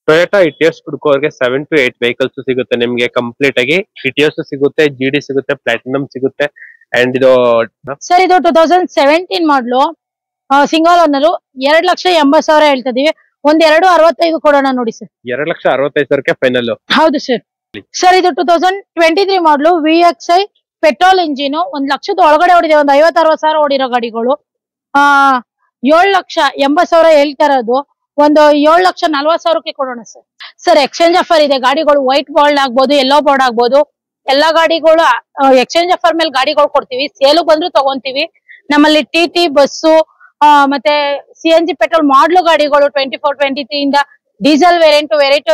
Toyota Etios ಹುಡುಕೋರ್ಗೆ 7 to 8 vehicles ಸಿಗುತ್ತೆ ನಿಮ್ಗೆ complete ಆಗಿ. ಇಟಿಯೋಸ್ ಸಿಗುತ್ತೆ, ಜಿಡಿ ಸಿಗುತ್ತೆ, ಪ್ಲಾಟಿನಂ ಸಿಗುತ್ತೆ. ಅಂಡ್ ಇದು ಸರ್ ಇದು 2017 ಮಾಡಲು ಸಿಂಗಲ್ ಓನರ್ 2,80,000 ಹೇಳ್ತಾ ಇದೀವಿ. ಒಂದ್ 2,65 ಕೊಡೋಣ ನೋಡಿ ಸರ್. 2,65,000 ಫೈನಲ್. ಹೌದು ಸರ್. ಸರ್ ಇದು 2023 ಮಾಡಲು VXI ಪೆಟ್ರೋಲ್ ಇಂಜಿನ್ 1 ಲಕ್ಷದ ಒಳಗಡೆ ಓಡಿದೆ. ಒಂದು 50-60,000 ಓಡಿರೋ ಗಾಡಿಗಳು. 7,80,000 ಹೇಳ್ತಾ ಇರೋದು. ಒಂದು 7,40,000 ಕೊಡೋಣ ಸರ್. ಸರ್ ಎಕ್ಸ್ಚೇಂಜ್ ಆಫರ್ ಇದೆ. ಗಾಡಿಗಳು ವೈಟ್ ಬೋರ್ಡ್ ಆಗ್ಬೋದು, ಯೆಲ್ಲೋ ಬೋರ್ಡ್ ಆಗ್ಬೋದು. ಎಲ್ಲಾ ಗಾಡಿಗಳು ಎಕ್ಸ್ಚೇಂಜ್ ಆಫರ್ ಮೇಲೆ ಗಾಡಿಗಳು ಕೊಡ್ತೀವಿ. ಸೇಲ್ ಬಂದ್ರು ತಗೊಂತೀವಿ. ನಮ್ಮಲ್ಲಿ TT ಬಸ್ಸು ಮತ್ತೆ CNG ಪೆಟ್ರೋಲ್ ಮಾಡ್ಲು ಗಾಡಿಗಳು 24-23 ಇಂದ diesel variant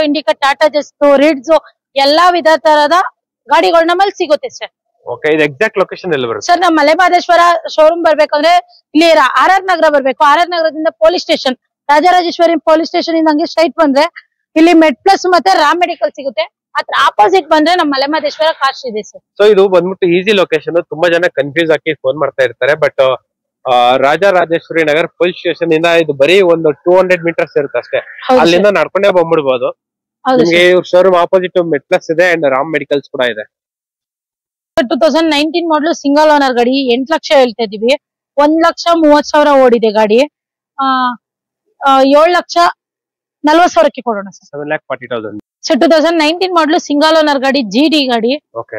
Indica, Tata Zest, Ritz ಎಲ್ಲಾ ವಿಧ ತರದ ಗಾಡಿಗಳು ನಮ್ಮಲ್ಲಿ ಸಿಗುತ್ತೆ ಸರ್. ಓಕೆ, ಇದು ಎಕ್ಸಾಕ್ಟ್ ಲೊಕೇಶನ್ ಎಲ್ಲಿ ಬರುತ್ತೆ ಸರ್? ನಮ್ಮ ಮಲೆಮಹದೇಶ್ವರ ಶೋರೂಮ್ ಬರ್ಬೇಕಂದ್ರೆ ಇಲ್ಲಿ RR ನಗರ ಬರ್ಬೇಕು. RR ನಗರದಿಂದ police station, Rajarajeshwari police station ಇಂದ ಹಂಗೆ ಸ್ಟ್ರೈಟ್ ಬಂದ್ರೆ ಇಲ್ಲಿ ಮೆಡ್ ಪ್ಲಸ್ ಮತ್ತೆ ರಾಮ್ ಮೆಡಿಕಲ್ ಸಿಗುತ್ತೆ. ಅದ್ರ ಆಪೋಸಿಟ್ ಬಂದ್ರೆ ನಮ್ಮ ಮಲೆಮಹದೇಶ್ವರ ಕಾಸ್ಟ್ ಇದೆ ಸರ್. ಸೊ ಇದು ಬಂದ್ಬಿಟ್ಟು ಈಸಿ ಲೊಕೇಶನ್. ತುಂಬಾ ಜನ ಕನ್ಫ್ಯೂಸ್ ಆಗಿ ಫೋನ್ ಮಾಡ್ತಾ ಇರ್ತಾರೆ. But Rajarajeshwari Nagar police station ಇಂದ ಇದು ಬರೀ ಒಂದು 200 ಮೀಟರ್ಸ್ ಇರುತ್ತೆ ಅಷ್ಟೇ. ಅಲ್ಲಿಂದ ನಡ್ಕೊಂಡೇ ಬಂದ್ಬಿಡ್ಬೋದು. ನಿಮ್ಗೆ ಶೋರೂಮ್ ಆಪೋಸಿಟ್ ಮೆಡ್ ಪ್ಲಸ್ ಇದೆ ಅಂಡ್ ರಾಮ್ ಮೆಡಿಕಲ್ಸ್ ಕೂಡ ಇದೆ. 2019 ಮಾಡಲು ಸಿಂಗಲ್ ಓನರ್ ಗಾಡಿ 8 ಲಕ್ಷ ಹೇಳ್ತಾ ಇದೀವಿ. 1,30,000 ಓಡಿದೆ ಗಾಡಿ. 7,40,000 ಕೊಡೋಣ ಸರ್. 7,40,000. ಸರ್ 2019 ಮಾಡಲು ಸಿಂಗಲ್ ಓನರ್ ಗಾಡಿ GD ಗಾಡಿ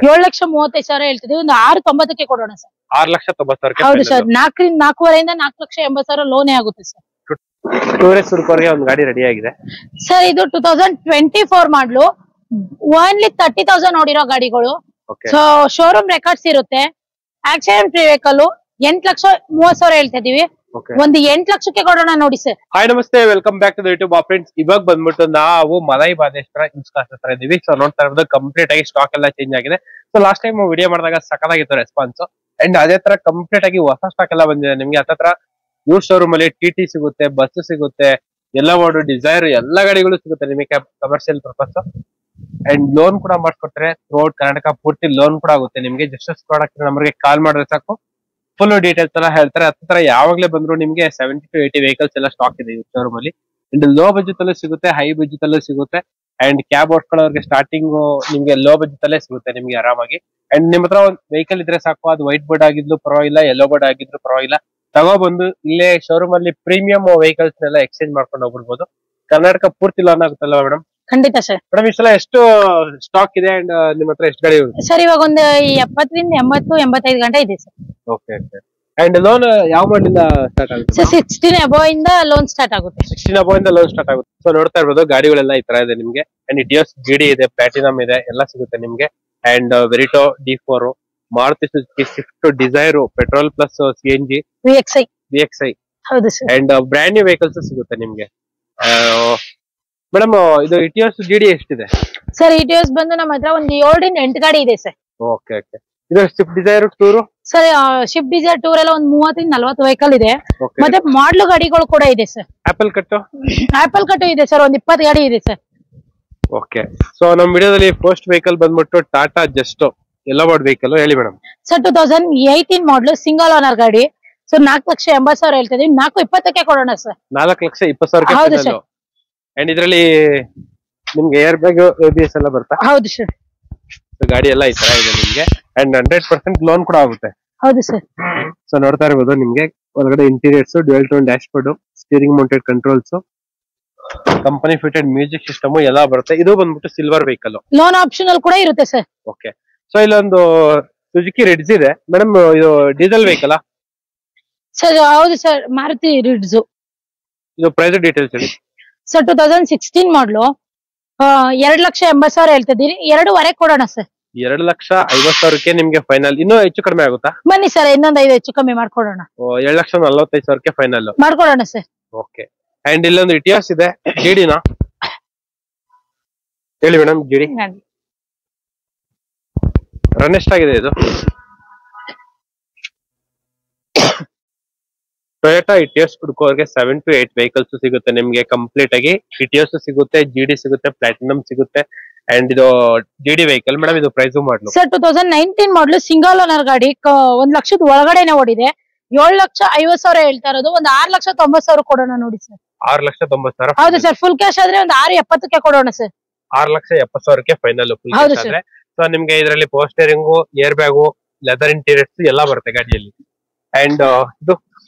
7,35,000 ಹೇಳ್ತಿದೀವಿ. ಒಂದು 6,90,000 ಕೊಡೋಣ ಸರ್. 6,90,000. ಹೌದು ಸರ್. 4,500,000 4,80,000 ಲೋನೇ ಆಗುತ್ತೆ ಸರ್. ಟೂರಿಸ್ಟ್ ಹುಡುಕೋರ್ಗೆ ಒಂದು ಗಾಡಿ ರೆಡಿ ಆಗಿದೆ ಸರ್. ಇದು 2024 ಮಾಡಲು ಓನ್ಲಿ 30,000 ನೋಡಿರೋ ಗಾಡಿಗಳು. ಸೊ ಶೋರೂಮ್ ರೆಕಾರ್ಡ್ಸ್ ಇರುತ್ತೆ. ಆಕ್ಸಿಡೆಂಟ್ ಫ್ರೀ ವೆಹಿಕಲ್ 8,30,000 ಹೇಳ್ತಾ ಇದೀವಿ. ಒಂದು 8 ಲಕ್ಷಕ್ಕೆ ಕೊಡೋಣ ನೋಡಿ ಸರ್. ಹಾಯ್ ನಮಸ್ತೆ, welcome back to the YouTube friends. ಇವಾಗ ಬಂದ್ಬಿಟ್ಟು ನಾವು ಮಲೆಮಹದೇಶ್ವರ ಇನ್ಸ್ಟಾಸ್ ಹತ್ರ ಇದೀವಿ. ಸೊ ನೋಡ್ತಾ ಇರೋದು ಕಂಪ್ಲೀಟ್ ಆಗಿ ಸ್ಟಾಕ್ ಎಲ್ಲ ಚೇಂಜ್ ಆಗಿದೆ. ಸೊ ಲಾಸ್ಟ್ ಟೈಮ್ ವಿಡಿಯೋ ಮಾಡಿದಾಗ ಸಕಲಾಗಿತ್ತು ರೆಸ್ಪಾನ್ಸ್. ಅಂಡ್ ಅದೇ ತರ ಕಂಪ್ಲೀಟ್ ಆಗಿ ಹೊಸ ಸ್ಟಾಕ್ ಎಲ್ಲ ಬಂದಿದೆ ನಿಮ್ಗೆ. ಹತ್ರ ಇವ್ರ ಶೋರೂಮ್ ಅಲ್ಲಿ TT ಸಿಗುತ್ತೆ, ಬಸ್ ಸಿಗುತ್ತೆ, ಎಲ್ಲ ಬೋರ್ಡ್, ಡಿಸೈರ್ ಎಲ್ಲಾ ಗಾಡಿಗಳು ಸಿಗುತ್ತೆ ನಿಮಗೆ ಕಮರ್ಷಿಯಲ್ ಪರ್ಪಸ್. ಅಂಡ್ ಲೋನ್ ಕೂಡ ಮಾಡ್ಕೊಡ್ತಾರೆ. ಥ್ರೂಔಟ್ ಕರ್ನಾಟಕ ಪೂರ್ತಿ ಲೋನ್ ಕೂಡ ಆಗುತ್ತೆ ನಿಮ್ಗೆ. ಜಸ್ಟ್ ಪ್ರಾಡಕ್ಟ್ ನಂಬರ್ಗೆ ಕಾಲ್ ಮಾಡಿದ್ರೆ ಸಾಕು, ಫುಲ್ ಡೀಟೇಲ್ಸ್ ಎಲ್ಲ ಹೇಳ್ತಾರೆ. ಹತ್ರ ಯಾವಾಗ್ಲೇ ಬಂದ್ರು ನಿಮ್ಗೆ 70 to 80 ವೆಹಿಕಲ್ಸ್ ಎಲ್ಲ ಸ್ಟಾಕ್ ಇದೆ ಈ ಶೋರೂಮ್ ಅಲ್ಲಿ. ಅಂಡ್ ಲೋ ಬಜೆಟ್ ಅಲ್ಲೂ ಸಿಗುತ್ತೆ, ಹೈ ಬಜೆಟ್ ಅಲ್ಲೂ ಸಿಗುತ್ತೆ. ಅಂಡ್ ಕ್ಯಾಬ್ ಓಡಿಸ್ಕೊಳ್ಳೋರ್ಗೆ ಸ್ಟಾರ್ಟಿಂಗ್ ನಿಮ್ಗೆ ಲೋ ಬಜೆಟ್ ಅಲ್ಲೇ ಸಿಗುತ್ತೆ ನಿಮ್ಗೆ ಆರಾಮಾಗಿ. ಅಂಡ್ ನಿಮ್ ಹತ್ರ ಒಂದು ವೆಹಿಕಲ್ ಇದ್ರೆ ಸಾಕು, ಅದು ವೈಟ್ ಬೋರ್ಡ್ ಆಗಿದ್ರು ಪರವಾಗಿಲ್ಲ, ಯೆಲ್ಲೋ ಬೋರ್ಡ್ ಆಗಿದ್ರು ಪರವಾಗಿಲ್ಲ, ತಗೊಬಂದು ಇಲ್ಲೇ ಶೋರೂಮ್ ಅಲ್ಲಿ ಪ್ರೀಮಿಯಂ ವೆಹಿಕಲ್ಸ್ ನೆಲ್ಲ ಎಕ್ಸ್ಚೇಂಜ್ ಮಾಡ್ಕೊಂಡು ಹೋಗ್ಬಿಡ್ಬೋದು. ಕರ್ನಾಟಕ ಪೂರ್ತಿ ಲೋನ್ ಆಗುತ್ತಲ್ಲ ಮೇಡಮ್? ಖಂಡಿತ ಸರ್. ಮೇಡಮ್ ಈ ಸಲ ಎಷ್ಟು ಸ್ಟಾಕ್ ಇದೆ ಅಂಡ್ ನಿಮ್ಮ ಹತ್ರ ಎಷ್ಟು ಗಾಡಿ ಇದೆ ಸರ್? ಇವಾಗ ಒಂದು 70 ರಿಂದ 80-85 ಗಂಟೆ ಇದೆ ಸರ್. ಓಕೆ. ಅಂಡ್ ಲೋನ್ ಯಾವ ಮಾಡಲಿಂದ ಸ್ಟಾರ್ಟ್ ಆಗುತ್ತೆ? 16 ಅಬೌವ್ ಇಂದ ಲೋನ್ ಸ್ಟಾರ್ಟ್ ಆಗುತ್ತೆ. 16 ಅಬೌವ್ ಇಂದ ಲೋನ್ ಸ್ಟಾರ್ಟ್ ಆಗುತ್ತೆ. ಸೊ ನೋಡ್ತಾ ಇರ್ಬೋದು ಗಾಡಿಗಳೆಲ್ಲ ಈ ತರ ಇದೆ ನಿಮ್ಗೆ. ಅಂಡ್ ಇಟಿಯೋಸ್ GD ಇದೆ, ಪ್ಲಾಟಿನಂ ಇದೆ, ಎಲ್ಲ ಸಿಗುತ್ತೆ ನಿಮ್ಗೆ. And Verito D4, Maruti Suzuki Swift, Dzire, petrol plus CNG, VXI. ಹೌದು sir. And brand new vehicles ಸಿಗುತ್ತೆ ನಿಮ್ಗೆ. ಮೇಡಮ್ ಇದು ಇಟಿಯೋಸ್ GD ಎಷ್ಟಿದೆ ಸರ್? ಇಟಿಯೋಸ್ ಬಂದು ನಮ್ಮ ಹತ್ರ ಒಂದು 7 ರಿಂದ 8 ಗಾಡಿ ಇದೆ ಸರ್. ಓಕೆ. ಇದು Swift Dzire Tour sir. Swift Dzire Tour ಎಲ್ಲ ಒಂದು 30 ರಿಂದ 40 ವೆಹಿಕಲ್ ಇದೆ. ಮತ್ತೆ ಮಾಡ್ಲು ಗಾಡಿಗಳು ಕೂಡ ಇದೆ ಸರ್. ಆಪಲ್ ಕಟ್ಟು ಇದೆ ಸರ್. ಒಂದು 20 ಗಾಡಿ ಇದೆ ಸರ್. ಓಕೆ. ಸೊ ನಮ್ಮ ವಿಡಿಯೋದಲ್ಲಿ ಫಸ್ಟ್ ವೆಹಿಕಲ್ ಬಂದ್ಬಿಟ್ಟು ಟಾಟಾ ಜಸ್ಟ್ ಎಲ್ಲೋ ಬೋರ್ಡ್ ವೆಹಿಕಲ್ ಹೇಳಿ ಮೇಡಮ್. ಸರ್ 2018 ಮಾಡಲು ಸಿಂಗಲ್ ಓನರ್ ಗಾಡಿ. ಸೊ 4,80,000 ಹೇಳ್ತಾ ಇದೀವಿ. 4,20,000 ಕೊಡೋಣ ಸರ್. 4,20,000. ಹೌದು ಸರ್. ಅಂಡ್ ಇದರಲ್ಲಿ ನಿಮ್ಗೆ ಏರ್ ಬ್ಯಾಗ್, ABS ಎಲ್ಲ ಬರುತ್ತಾ? ಹೌದು ಸರ್. ಗಾಡಿ ಎಲ್ಲ ಈ ತರ ಇದೆ ನಿಮ್ಗೆ. ಅಂಡ್ 100% ಲೋನ್ ಕೂಡ ಆಗುತ್ತೆ. ಹೌದು ಸರ್. ಸೊ ನೋಡ್ತಾ ಇರ್ಬೋದು ನಿಮ್ಗೆ ಒಳಗಡೆ interiors, dual tone dash board, steering mounted controls, company fitted music system ಎಲ್ಲ ಬರುತ್ತೆ. ಇದು ಬಂದ್ಬಿಟ್ಟು ಸಿಲ್ವರ್ ವೆಹಿಕಲ್, ಲೋನ್ ಆಪ್ಷನಲ್ ಕೂಡ ಇರುತ್ತೆ ಸರ್. ಓಕೆ. ಸೊ ಇಲ್ಲೊಂದು ಸುಜುಕಿ ರಿಡ್ಸ್ ಇದೆ ಮೇಡಮ್. ಇದು ಡೀಸೆಲ್ ವೆಹಿಕಲ್ ಸರ್? ಹೌದು ಸರ್. ಮಾರುತಿ ರಿಡ್ಸ್. ಇದು ಪ್ರೈಸ್ ಡೀಟೇಲ್ಸ್ ಹೇಳಿ ಸರ್. 2016 ಮಾಡಲು 2,80,000 ಹೇಳ್ತಾ ಇದೀರಿ. 2.5 ಕೊಡೋಣ ಸರ್. 2,50,000 ನಿಮ್ಗೆ ಫೈನಲ್. ಇನ್ನೂ ಹೆಚ್ಚು ಕಡಿಮೆ ಆಗುತ್ತಾ? ಬನ್ನಿ ಸರ್, ಇನ್ನೊಂದು 5 ಹೆಚ್ಚು ಕಮ್ಮಿ ಮಾಡ್ಕೊಡೋಣ. 7,45,000 ಫೈನಲ್ ಮಾಡ್ಕೊಡೋಣ ಸರ್. ಓಕೆ. ಅಂಡ್ ಇಲ್ಲೊಂದು ಇಟಿಯೋಸ್ ಇದೆ GDನಾ ಹೇಳಿ ಮೇಡಮ್. GD ರನ್ ಎಷ್ಟಾಗಿದೆ ಇದು? ಟೊಯೋಟಾ ಇಟಿಯೋಸ್ ಹುಡುಕೋರ್ಗೆ 7 to 8 ವೆಹಿಕಲ್ಸ್ ಸಿಗುತ್ತೆ ನಿಮ್ಗೆ ಕಂಪ್ಲೀಟ್ ಆಗಿ. ಇಟಿಯೋಸ್ ಸಿಗುತ್ತೆ, GD ಸಿಗುತ್ತೆ, ಪ್ಲಾಟಿನಂ ಸಿಗುತ್ತೆ. ಅಂಡ್ ಇದು GD ವೆಹಿಕಲ್ ಮೇಡಮ್. ಇದು ಪ್ರೈಸ್ ಮಾಡಲು ಸರ್ 2019 ಮಾಡಲು ಸಿಂಗಲ್ ಓನರ್ ಗಾಡಿ 1 ಲಕ್ಷದ ಒಳಗಡೆನೆ ಓಡಿದೆ. 7,50,000 ಹೇಳ್ತಾ ಇರೋದು. ಒಂದು 6,90,000 ಕೊಡೋಣ ನೋಡಿ ಸರ್. 6,90,000. ಹೌದು ಸರ್, ಫುಲ್ ಕ್ಯಾಶ್ ಆದ್ರೆ ಒಂದು 6,70ಕ್ಕೆ ಕೊಡೋಣ ಸರ್. 6,70,000 ಫೈನಲ್ ಫುಲ್ ಹೌದು ಕ್ಯಾಶ್ ಆದ್ರೆ. ಸೊ ನಿಮ್ಗೆ ಇದರಲ್ಲಿ power steering, air bag, leather interiors ಎಲ್ಲ ಬರುತ್ತೆ ಗಾಡಿಯಲ್ಲಿ. ಅಂಡ್ ಇದು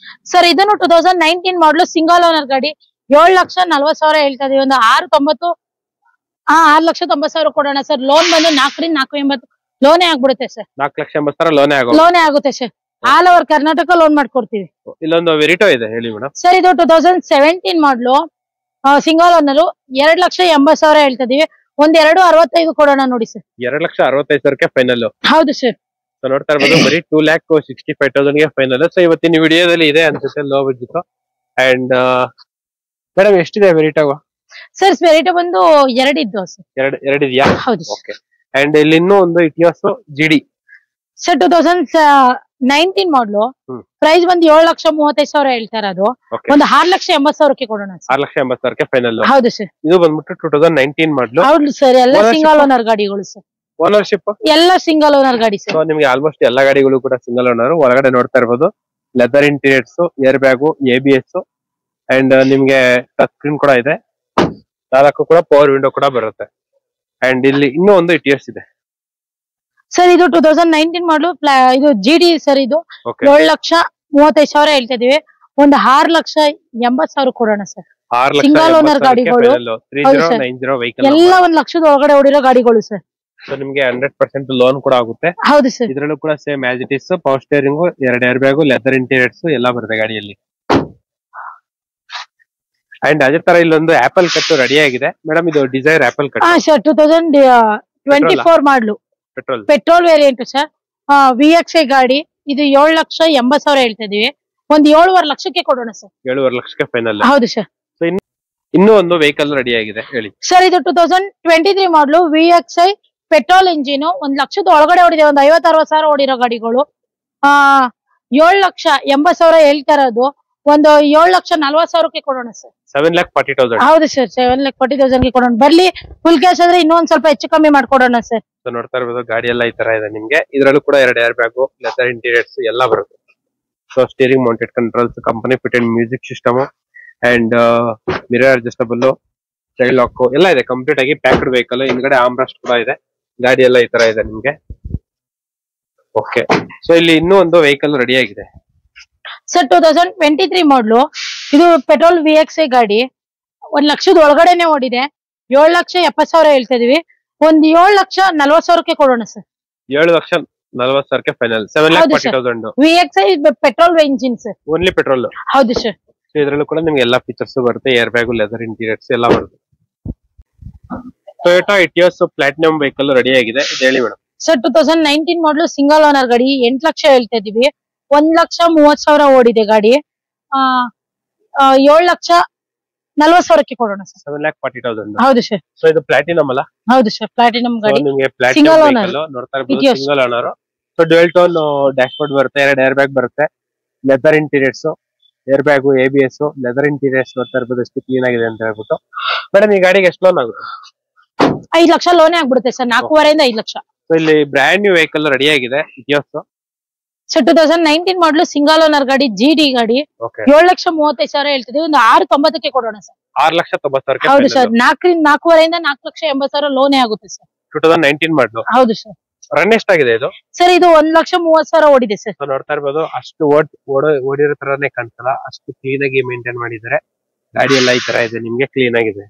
ಸರ್ ಇದನ್ನು 2019 ಮಾಡಲು ಸಿಂಗಲ್ ಓನರ್ ಗಾಡಿ, 7,40,000 ಹೇಳ್ತಾ ಇದೀವಿ. ಒಂದು 6,90,000 ಕೊಡೋಣ ಸರ್. ಲೋನ್ ಬಂದು 4,480 ಲೋನೇ ಆಗ್ಬಿಡುತ್ತೆ ಸರ್. 4,80,000 ಲೋನೇ ಆಗುತ್ತೆ sir. All over Karnataka loan ಮಾಡ್ಕೊಡ್ತೀವಿ. ಇಲ್ಲೊಂದು ವೆರಿಟೋ ಇದೆ, ಹೇಳಿ ಮೇಡಮ್. ಸರ್ ಇದು 2017 ಮಾಡಲು ಸಿಂಗಲ್ ಓನರ್, 2,80,000 ಹೇಳ್ತಾ ಇದೀವಿ. ಒಂದ್ 2,65 ಕೊಡೋಣ ನೋಡಿ ಸರ್. 2,65,000 ಫೈನಲ್. ಹೌದು ಸರ್. ಸೊ ನೋಡ್ತಾ ಇರ್ಬೋದು ಬರೀ 2,65,000 ಫೈನಲ್. ಸೊ ಇವತ್ತಿನ ವಿಡಿಯೋದಲ್ಲಿ ಇದೆ ಅನ್ಸುತ್ತೆ ಲೋ ಬಜೆಟ್. ಅಂಡ್ ಮೇಡಮ್ ಎಷ್ಟಿದೆ ವೆರಿಟೋ? ಸರ್ ವೆರಿಟೋ ಬಂದು 2 ಇದ್ದು ಸರ್. ಎರಡು ಇದೆಯಾ? ಹೌದು. ಓಕೆ. ಅಂಡ್ ಇಲ್ಲಿ ಇನ್ನೂ ಒಂದು ಇಟಿಯೋಸ್ ಜಿಡಿ ಸರ್ 2019 ಮಾಡಲು, ಪ್ರೈಸ್ ಬಂದು 7,35,000 ಹೇಳ್ತಾ ಇರೋದು. ಒಂದು 6,80,000 ಕೊಡೋಣ ಸರ್. 6,80,000 ಫೈನಲ್. ಹೌದು ಸರ್. ಇದು ಬಂದ್ಬಿಟ್ಟು 2019 ಮಾಡಲು. ಹೌದು ಸರ್, ಎಲ್ಲ ಸಿಂಗಲ್ ಓನರ್ ಗಾಡಿಗಳು ಸರ್. ಓನರ್ಶಿಪ್ ಎಲ್ಲ ಸಿಂಗಲ್ ಓನರ್ ಗಾಡಿ ಸರ್. ಸೊ ನಿಮ್ಗೆ ಆಲ್ಮೋಸ್ಟ್ ಎಲ್ಲಾ ಗಾಡಿಗಳು ಕೂಡ ಸಿಂಗಲ್ ಓನರ್. ಒಳಗಡೆ ನೋಡ್ತಾ ಇರ್ಬೋದು leather interiors, air bag, ABS and ನಿಮ್ಗೆ ಟಚ್ ಸ್ಕ್ರೀನ್ ಕೂಡ ಇದೆ. 4 ಕೂಡ ಪವರ್ ವಿಂಡೋ ಕೂಡ ಬರುತ್ತೆ. ಅಂಡ್ ಇಲ್ಲಿ ಇನ್ನೂ ಒಂದು ಇಟಿಯೋಸ್ ಇದೆ ಸರ್. ಇದು 2019 ಮಾಡಲು, ಇದು GD ಸರ್. ಇದು 7,35,000 ಹೇಳ್ತಾ ಇದೀವಿ. ಒಂದು 6,80,000 ಕೊಡೋಣ ಸರ್. ಸಿಂಗಲ್ ಓನರ್ ಗಾಡಿಗಳು ಎಲ್ಲ 1,00,000 ಒಳಗಡೆ ಓಡಿರೋ ಗಾಡಿಗಳು ಸರ್. ಸೊ ನಿಮ್ಗೆ 100% ಲೋನ್ ಕೂಡ ಆಗುತ್ತೆ. ಹೌದು ಸರ್. ಇದ್ರಲ್ಲೂ ಕೂಡ same as it is power steering, 2 air bag, leather interiors ಎಲ್ಲ ಬರುತ್ತೆ ಗಾಡಿಯಲ್ಲಿ. ಅಂಡ್ ಅದೇ ತರ ಇಲ್ಲೊಂದು ಆಪಲ್ ಕಟ್ ರೆಡಿ ಆಗಿದೆ ಮೇಡಮ್. ಇದು ಡಿಸೈರ್ ಆಪಲ್ ಕಟ್ ಸರ್. 2024 ಮಾಡಲು, ಪೆಟ್ರೋಲ್ ವೇರಿಯಂಟ್ ಸರ್. VXI ಗಾಡಿ. ಇದು 7,80,000 ಹೇಳ್ತಾ ಇದೀವಿ. ಒಂದು 7,50,000 ಕೊಡೋಣ ಸರ್. 7,50,000 ಫೈನಲ್. ಹೌದು ಸರ್. ಇನ್ನೂ ಒಂದು ವೆಹಿಕಲ್ ರೆಡಿ ಆಗಿದೆ, ಹೇಳಿ ಸರ್. ಇದು 2023 ಮಾಡಲು, VXI ಪೆಟ್ರೋಲ್ ಇಂಜಿನ್. 1,00,000 ಒಳಗಡೆ ಓಡಿದೆ. ಒಂದು 50,000-60,000 ಓಡಿರೋ ಗಾಡಿಗಳು. 7,80,000 ಹೇಳ್ತಾ ಇರೋದು. ಒಂದು 7,40,000 ಕೊಡೋಣ ಸರ್. 7,40,000. ಹೌದು ಸರ್, 7,40,000 ಕೊಡೋಣ. ಬರ್ಲಿ ಫುಲ್ ಕ್ಯಾಶ್ ಆದ್ರೆ ಇನ್ನೊಂದ್ ಸ್ವಲ್ಪ ಹೆಚ್ಚು ಕಮ್ಮಿ ಮಾಡ್ಕೊಡೋಣ ಸರ್. ನೋಡ್ತಾ ಇರ್ಬೋದು ಗಾಡಿ ಎಲ್ಲ ಈ ತರ ಇದೆ ನಿಮ್ಗೆ. ಇದ್ರಲ್ಲೂ ಕೂಡ 2 ಏರ್ ಬ್ಯಾಗು, ಲೆದರ್ ಇಂಟೀರಿಯರ್ಸ್ ಎಲ್ಲ ಬರುತ್ತೆ. So steering mounted controls, company fitted music system and mirror adjustable, child lock ಎಲ್ಲ ಇದೆ. ಕಂಪ್ಲೀಟ್ ಆಗಿ ಪ್ಯಾಕ್ಡ್ ವೆಹಿಕಲ್. ಹಿಂದ್ಗಡೆ ಆಮ್ರೆಸ್ಟ್ ಕೂಡ ಇದೆ. ಗಾಡಿ ಎಲ್ಲ ಈ ತರ ಇದೆ ನಿಮ್ಗೆ. ಓಕೆ. ಸೊ ಇಲ್ಲಿ ಇನ್ನೂ ಒಂದು ವೆಹಿಕಲ್ ರೆಡಿ ಆಗಿದೆ ಸರ್. 2023 ಮಾಡಲು, ಇದು ಪೆಟ್ರೋಲ್ VXI ಗಾಡಿ. 1,00,000 ಒಳಗಡೆನೆ ಓಡಿದೆ. 7,70,000 ಹೇಳ್ತಾ ಇದೀವಿ. ಒಂದು 7,40,000 ಕೊಡೋಣ sir. 7,40,000 final. 7,40,000 VXI petrol engine sir. Only petrol. ಹೌದು ಸರ್. ಇದ್ರಲ್ಲೂ ಕೂಡ ನಿಮ್ಗೆ ಎಲ್ಲಾ ಫೀಚರ್ಸ್ ಬರುತ್ತೆ. ಏರ್ ಬ್ಯಾಗು, ಲೆದರ್ ಇಂಟೀರಿಯರ್ಸ್ ಎಲ್ಲ ಬರುತ್ತೆ. Toyota Etios platinum vehicle ready ಆಗಿದೆ, ಹೇಳಿ ಮೇಡಮ್. ಸರ್ 2019 ಮಾಡಲು ಸಿಂಗಲ್ ಓನರ್ ಗಾಡಿ. 8,00,000 ಹೇಳ್ತಾ ಇದೀವಿ. 1,30,000 ಓಡಿದೆ ಗಾಡಿ. 7,40,000 ಕೊಡೋಣ ಸರ್. 7,40,000. ಹೌದು ಸರ್. ಸೊ ಇದು ಪ್ಲಾಟಿನಂ ಅಲ್ಲ? ಹೌದು ಸರ್, ಪ್ಲಾಟಿನಂ ಗಾಡಿ. ನಿಮಗೆ ಪ್ಲಾಟಿನಂ ವೆಹಿಕಲ್ ನೋಡ್ತಾ ಇರ್ಬೋದು, single owner. So dual tone dash board ಬರುತ್ತೆ, 2 ಏರ್ ಬ್ಯಾಗ್ ಬರುತ್ತೆ, leather interiors, air bag, ABS, leather interiors ನೋಡ್ತಾ ಇರ್ಬೋದು ಎಷ್ಟು ಕ್ಲೀನ್ ಆಗಿದೆ ಅಂತ ಹೇಳ್ಬಿಟ್ಟು. ಮೇಡಮ್ ಈ ಗಾಡಿಗೆ ಎಷ್ಟು ಲೋನ್ ಆಗುತ್ತೆ? 5,00,000 ಲೋನೇ ಆಗ್ಬಿಡುತ್ತೆ ಸರ್. 4,500 5,00,000. ಸೊ ಇಲ್ಲಿ ಬ್ರ್ಯಾಂಡ್ ನ್ಯೂ ವೆಹಿಕಲ್ ರೆಡಿ ಆಗಿದೆ ಇಟಿಯೋಸ್. ಸರ್ 2019 ಮಾಡಲು ಸಿಂಗಲ್ ಓನರ್ ಗಾಡಿ, GD ಗಾಡಿ. 7,35,000 ಹೇಳ್ತಿದೀವಿ. ಒಂದು 6,90,000 ಕೊಡೋಣ ಸರ್. 6,90,000. ಹೌದು ಸರ್. 4,500 4,80,000 ಲೋನೇ ಆಗುತ್ತೆ ಸರ್. 2019 ಮಾಡಲು. ಹೌದು ಸರ್. ರನ್ ಎಷ್ಟಾಗಿದೆ ಇದು? ಸರ್ ಇದು 1,30,000 ಓಡಿದೆ ಸರ್. ನೋಡ್ತಾ ಇರ್ಬೋದು ಅಷ್ಟು ಓಡಿರೋ ತರಾನೇ ಕಾಣಿಸಲ್ಲ, ಅಷ್ಟು ಕ್ಲೀನ್ ಆಗಿ ಮೇಂಟೈನ್ ಮಾಡಿದ್ದಾರೆ. ಗಾಡಿ ಎಲ್ಲ ಈ ತರ ಇದೆ ನಿಮ್ಗೆ, ಕ್ಲೀನ್ ಆಗಿದೆ.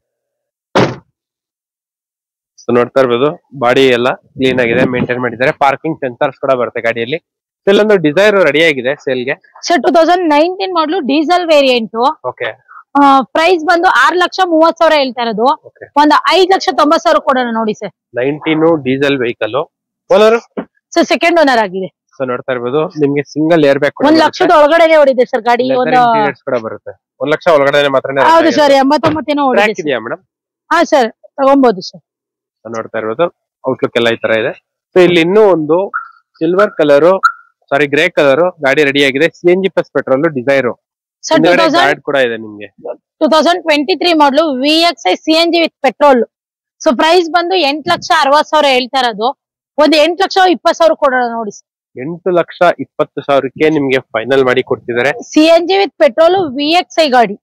ಸೊ ನೋಡ್ತಾ ಇರ್ಬೋದು ಬಾಡಿ ಎಲ್ಲ ಕ್ಲೀನ್ ಆಗಿದೆ, ಮೇಂಟೈನ್ ಮಾಡಿದ್ದಾರೆ. ಪಾರ್ಕಿಂಗ್ ಸೆನ್ಸರ್ಸ್ ಕೂಡ ಬರುತ್ತೆ ಗಾಡಿಯಲ್ಲಿ. ಇಲ್ಲೊಂದು ಡಿಸೈರ್ ರೆಡಿ ಆಗಿದೆ ಸೇಲ್ಗೆ. ಸರ್ 2019 ಮಾಡಲು ಡೀಸೆಲ್ ವೇರಿಯಂಟ್. ಓಕೆ. ಪ್ರೈಸ್ ಬಂದು 6,30,000 ಹೇಳ್ತಾ ಇರೋದು. ಒಂದು 5,90,000 ಕೊಡೋಣ ನೋಡಿ sir. 19 diesel vehicle. Owner sir second owner ಆಗಿದೆ. ಸೊ ನೋಡ್ತಾ ಇರ್ಬೋದು ನಿಮ್ಗೆ ಸಿಂಗಲ್ ಏರ್ ಬ್ಯಾಗ್ 1,00,000 ಒಳಗಡೆ ಓಡಿದೆ ಸರ್ ಗಾಡಿ. ಒಂದು ಕೂಡ ಬರುತ್ತೆ. 1,00,000 ಒಳಗಡೆ ಮಾತ್ರ. ಹೌದು ಸರ್. 89 ಓಡಿದೆ ಮೇಡಮ್. ಹಾ ಸರ್, ತಗೊಬಹುದು ಸರ್. ನೋಡ್ತಾ ಇರ್ಬೋದು ಔಟ್ಲುಕ್ ಎಲ್ಲ ಈ ತರ ಇದೆ. ಸೊ ಇಲ್ಲಿ ಇನ್ನೂ ಒಂದು silver colour, sorry grey colour ಗಾಡಿ ರೆಡಿ ಆಗಿದೆ. CNG ಪ್ಲಸ್ ಪೆಟ್ರೋಲ್ ಡಿಸೈರ್ ಕೂಡ ಇದೆ ನಿಮ್ಗೆ. 2023 ಮಾಡಲು VXI CNG with petrol. So price ಬಂದು 8,60,000 ಹೇಳ್ತಾ ಇರೋದು. ಒಂದು 8,20,000 ಕೊಡೋಣ ನೋಡಿ. 8,20,000 ನಿಮ್ಗೆ ಫೈನಲ್ ಮಾಡಿ ಕೊಡ್ತಿದ್ದಾರೆ. CNG ವಿತ್ ಪೆಟ್ರೋಲ್ VXI ಗಾಡಿ.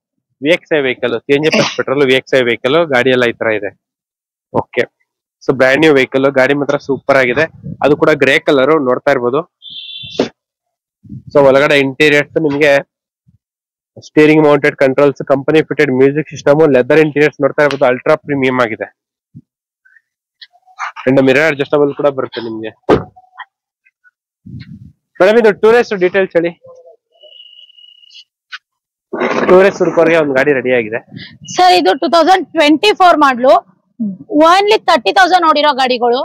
VXI vehicle, CNG plus petrol VXI vehicle ಗಾಡಿ ಎಲ್ಲ ಈ ತರ ಇದೆ. Okay, so brand new vehicle, ಗಾಡಿ ಮಾತ್ರ ಸೂಪರ್ ಆಗಿದೆ. ಅದು ಕೂಡ ಗ್ರೇ ಕಲರ್ ನೋಡ್ತಾ ಇರ್ಬೋದು. ಸೊ ಒಳಗಡೆ ಇಂಟೀರಿಯರ್ಸ್ ನಿಮ್ಗೆ steering mounted controls, company fitted music system, leather interiors ನೋಡ್ತಾ ಇರ್ಬೋದು. ಅಲ್ಟ್ರಾ ಪ್ರೀಮಿಯಂ ಆಗಿದೆ. ಅಂಡ್ ಮಿರರ್ ಅಡ್ಜಸ್ಟಬಲ್ ಕೂಡ ಬರುತ್ತೆ ನಿಮ್ಗೆ. ಮೇಡಮ್ ಇದು ಟೂರಿಸ್ಟ್ ಡೀಟೇಲ್ಸ್ ಹೇಳಿ. ಟೂರಿಸ್ಟ್ ಹುಡುಗರಿಗೆ ಒಂದು ಗಾಡಿ ರೆಡಿ ಆಗಿದೆ ಸರ್. ಇದು 2024 ಮಾಡ್ಲು, ಓನ್ಲಿ 30,000 ನೋಡಿರೋ ಗಾಡಿಗಳು.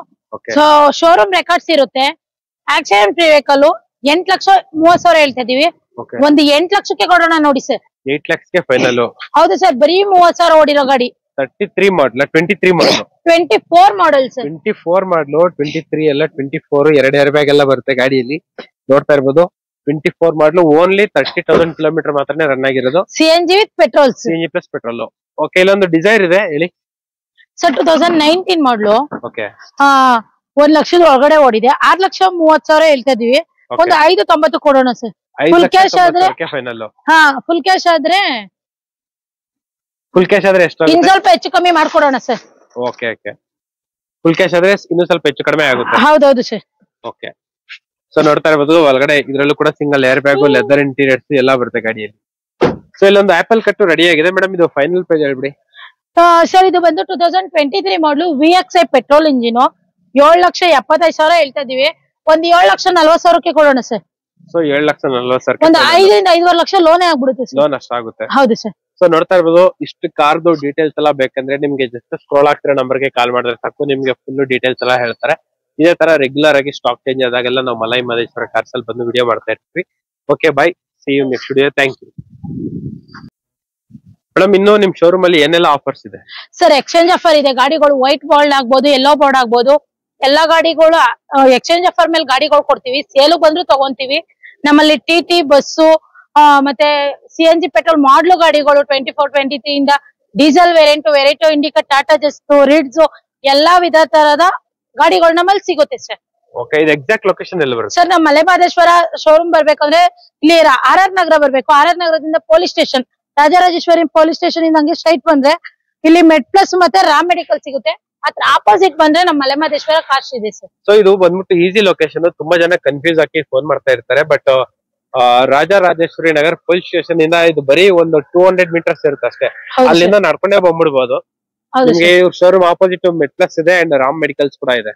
ಸೊ ಶೋರೂಮ್ ರೆಕಾರ್ಡ್ಸ್ ಇರುತ್ತೆ. ಆಕ್ಸಿಡೆಂಟ್ ಫ್ರೀ ವೆಹಿಕಲ್ 8,30,000 ಹೇಳ್ತಾ ಇದೀವಿ. ಒಂದು 8 ಲಕ್ಷಕ್ಕೆ ಕೊಡೋಣ ನೋಡಿ ಸರ್. 8 ಲಕ್ಷಕ್ಕೆ ಫೈನಲ್. ಹೌದು ಸರ್, ಬರೀ 30,000 ಓಡಿರೋ ಗಾಡಿ. 33 ಮಾಡಲ್, 23 ಮಾಡಲ್, 24 ಮಾಡಲ್ ಸರ್. 24 ಮಾಡಲು, 23 ಎಲ್ಲ 24 ಎರಡು ಏರ್ ಬ್ಯಾಗ್ ಎಲ್ಲ ಬರುತ್ತೆ ಗಾಡಿಯಲ್ಲಿ. ನೋಡ್ತಾ ಇರ್ಬೋದು. 24 ಮಾಡಲು, ಓನ್ಲಿ 30,000 ಕಿಲೋಮೀಟರ್ ಮಾತ್ರನೇ ರನ್ ಆಗಿರೋದು. CNG with petrol, CNG plus petrol. Okay, ಇಲ್ಲೊಂದು ಡಿಸೈರ್ ಇದೆ ಹೇಳಿ ಸರ್. 2019 ಮಾಡಲು. ಓಕೆ, 1 ಲಕ್ಷದ ಒಳಗಡೆ ಓಡಿದೆ. 6,30,000 ಹೇಳ್ತಾ ಇದೀವಿ. ಒಂದು 5,90 ಕೊಡೋಣ ಸರ್. ಫುಲ್ ಕ್ಯಾಶ್ ಆದ್ರೆ ಫೈನಲ್. ಫುಲ್ ಕ್ಯಾಶ್ ಆದ್ರೆ ಎಷ್ಟು? ಇನ್ ಸ್ವಲ್ಪ ಹೆಚ್ಚು ಕಮ್ಮಿ ಮಾಡ್ಕೊಡೋಣ sir. Okay okay, full cash ಆದ್ರೆ ಇನ್ನೂ ಸ್ವಲ್ಪ ಹೆಚ್ಚು ಕಡಿಮೆ ಆಗುತ್ತೆ. ಹೌದೌದು ಸರ್. ಓಕೆ, ಸೊ ನೋಡ್ತಾ ಇರ್ಬೋದು ಒಳಗಡೆ ಇದ್ರಲ್ಲೂ ಕೂಡ single air bag, leather interiors ಎಲ್ಲ ಬರುತ್ತೆ ಗಾಡಿಯಲ್ಲಿ. ಸೊ ಇಲ್ಲೊಂದು ಆಪಲ್ ಕಟ್ಟು ರೆಡಿ ಆಗಿದೆ. ಮೇಡಮ್ ಇದು ಫೈನಲ್ ಪ್ರೈಸ್ ಹೇಳ್ಬಿಡಿ ಸರ್. ಇದು ಬಂದು 2023 ಮಾಡಲು, VXI ಪೆಟ್ರೋಲ್ ಇಂಜಿನ್, 7,75,000 ಹೇಳ್ತಾ ಇದೀವಿ. ಒಂದು 7,40,000ಕ್ಕೆ ಕೊಡೋಣ ಸರ್. ಸೊ 7,40,000 ಒಂದು 5ರಿಂದ 5.5 ಲಕ್ಷ ಲೋನ್ ಆಗ್ಬಿಡುತ್ತೆ ಸರ್. ಲೋನ್ ಅಷ್ಟಾಗುತ್ತೆ. ಹೌದು ಸರ್. ಸೊ ನೋಡ್ತಾ ಇರ್ಬೋದು. ಇಷ್ಟು ಕಾರ್ದು ಡೀಟೇಲ್ಸ್ ಎಲ್ಲ ಬೇಕಂದ್ರೆ ನಿಮ್ಗೆ ಜಸ್ಟ್ ಸ್ಕ್ರೋಲ್ ಆಗ್ತಿರೋ ನಂಬರ್ಗೆ ಕಾಲ್ ಮಾಡಿದ್ರೆ ಸಾಕು, ನಿಮ್ಗೆ ಫುಲ್ ಡೀಟೇಲ್ಸ್ ಎಲ್ಲ ಹೇಳ್ತಾರೆ. ಇದೇ ತರ ರೆಗ್ಯುಲರ್ ಆಗಿ ಸ್ಟಾಕ್ ಚೇಂಜ್ ಆದಾಗೆಲ್ಲ ನಾವು ಮಲೈ ಮಹದೇಶ್ವರ ಕಾರ್ಸ್ ಅಲ್ಲಿ ಬಂದು ವಿಡಿಯೋ ಮಾಡ್ತಾ ಇರ್ತೀವಿ. Okay, bye, see you next video. Thank you. Madam ಇನ್ನು ನಿಮ್ ಶೋರೂಮ್ ಅಲ್ಲಿ ಏನೆಲ್ಲ ಆಫರ್ಸ್ ಇದೆ ಸರ್? ಎಕ್ಸ್ಚೇಂಜ್ ಆಫರ್ ಇದೆ. ಗಾಡಿಗಳು ವೈಟ್ ಬೋರ್ಡ್ ಆಗ್ಬೋದು, ಯೆಲ್ಲೋ ಬೋರ್ಡ್ ಆಗ್ಬೋದು. ಎಲ್ಲಾ ಗಾಡಿಗಳು ಎಕ್ಸ್ಚೇಂಜ್ ಆಫರ್ ಮೇಲೆ ಗಾಡಿಗಳು ಕೊಡ್ತೀವಿ. ಸೇಲು ಬಂದ್ರು ತಗೊಂತೀವಿ. ನಮ್ಮಲ್ಲಿ TT ಬಸ್ಸು, ಮತ್ತೆ CNG ಪೆಟ್ರೋಲ್ ಮಾಡ್ಲು ಗಾಡಿಗಳು 24, 23 ಇಂದ diesel variant, Indica, Tata Zest, Ritz, ಎಲ್ಲಾ ವಿಧ ತರದ ಗಾಡಿಗಳು ನಮ್ಮಲ್ಲಿ ಸಿಗುತ್ತೆ ಸರ್. ಓಕೆ, ಇದು ಎಕ್ಸಾಕ್ಟ್ ಲೊಕೇಶನ್ ಎಲ್ಲಿ ಬರುತ್ತೆ ಸರ್? ನಮ್ಮ ಮಲೆ ಮಹದೇಶ್ವರ ಶೋರೂಮ್ ಬರ್ಬೇಕಂದ್ರೆ ಇಲ್ಲಿ RR ನಗರ ಬರ್ಬೇಕು. RR ನಗರದಿಂದ police station, Rajarajeshwari police station ಇಂದ ಹಂಗೆ ಸ್ಟ್ರೈಟ್ ಬಂದ್ರೆ ಇಲ್ಲಿ ಮೆಡ್ ಪ್ಲಸ್ ಮತ್ತೆ ರಾಮ್ ಮೆಡಿಕಲ್ ಸಿಗುತ್ತೆ. ಅದ್ರ ಆಪೋಸಿಟ್ ಬಂದ್ರೆ ನಮ್ಮ ಮಲೆ ಮಹದೇಶ್ವರ ಕಾರ್ಸ್ ಇದೆ ಸರ್. ಸೊ ಇದು ಬಂದ್ಬಿಟ್ಟು ಈಸಿ ಲೊಕೇಶನ್. ತುಂಬಾ ಜನ ಕನ್ಫ್ಯೂಸ್ ಆಗಿ ಫೋನ್ ಮಾಡ್ತಾ ಇರ್ತಾರೆ. But Rajarajeshwari Nagar police station ಇಂದ ಇದು ಬರೀ ಒಂದು 200 ಮೀಟರ್ಸ್ ಇರುತ್ತೆ ಅಷ್ಟೇ. ಅಲ್ಲಿಂದ ನಡ್ಕೊಂಡೇ ಬಂದ್ಬಿಡ್ಬೋದು. ನಿಮ್ಗೆ ಶೋರೂಮ್ ಆಪೋಸಿಟ್ ಮೆಡ್ ಪ್ಲಸ್ ಇದೆ ಅಂಡ್ ರಾಮ್ ಮೆಡಿಕಲ್ಸ್ ಕೂಡ ಇದೆ.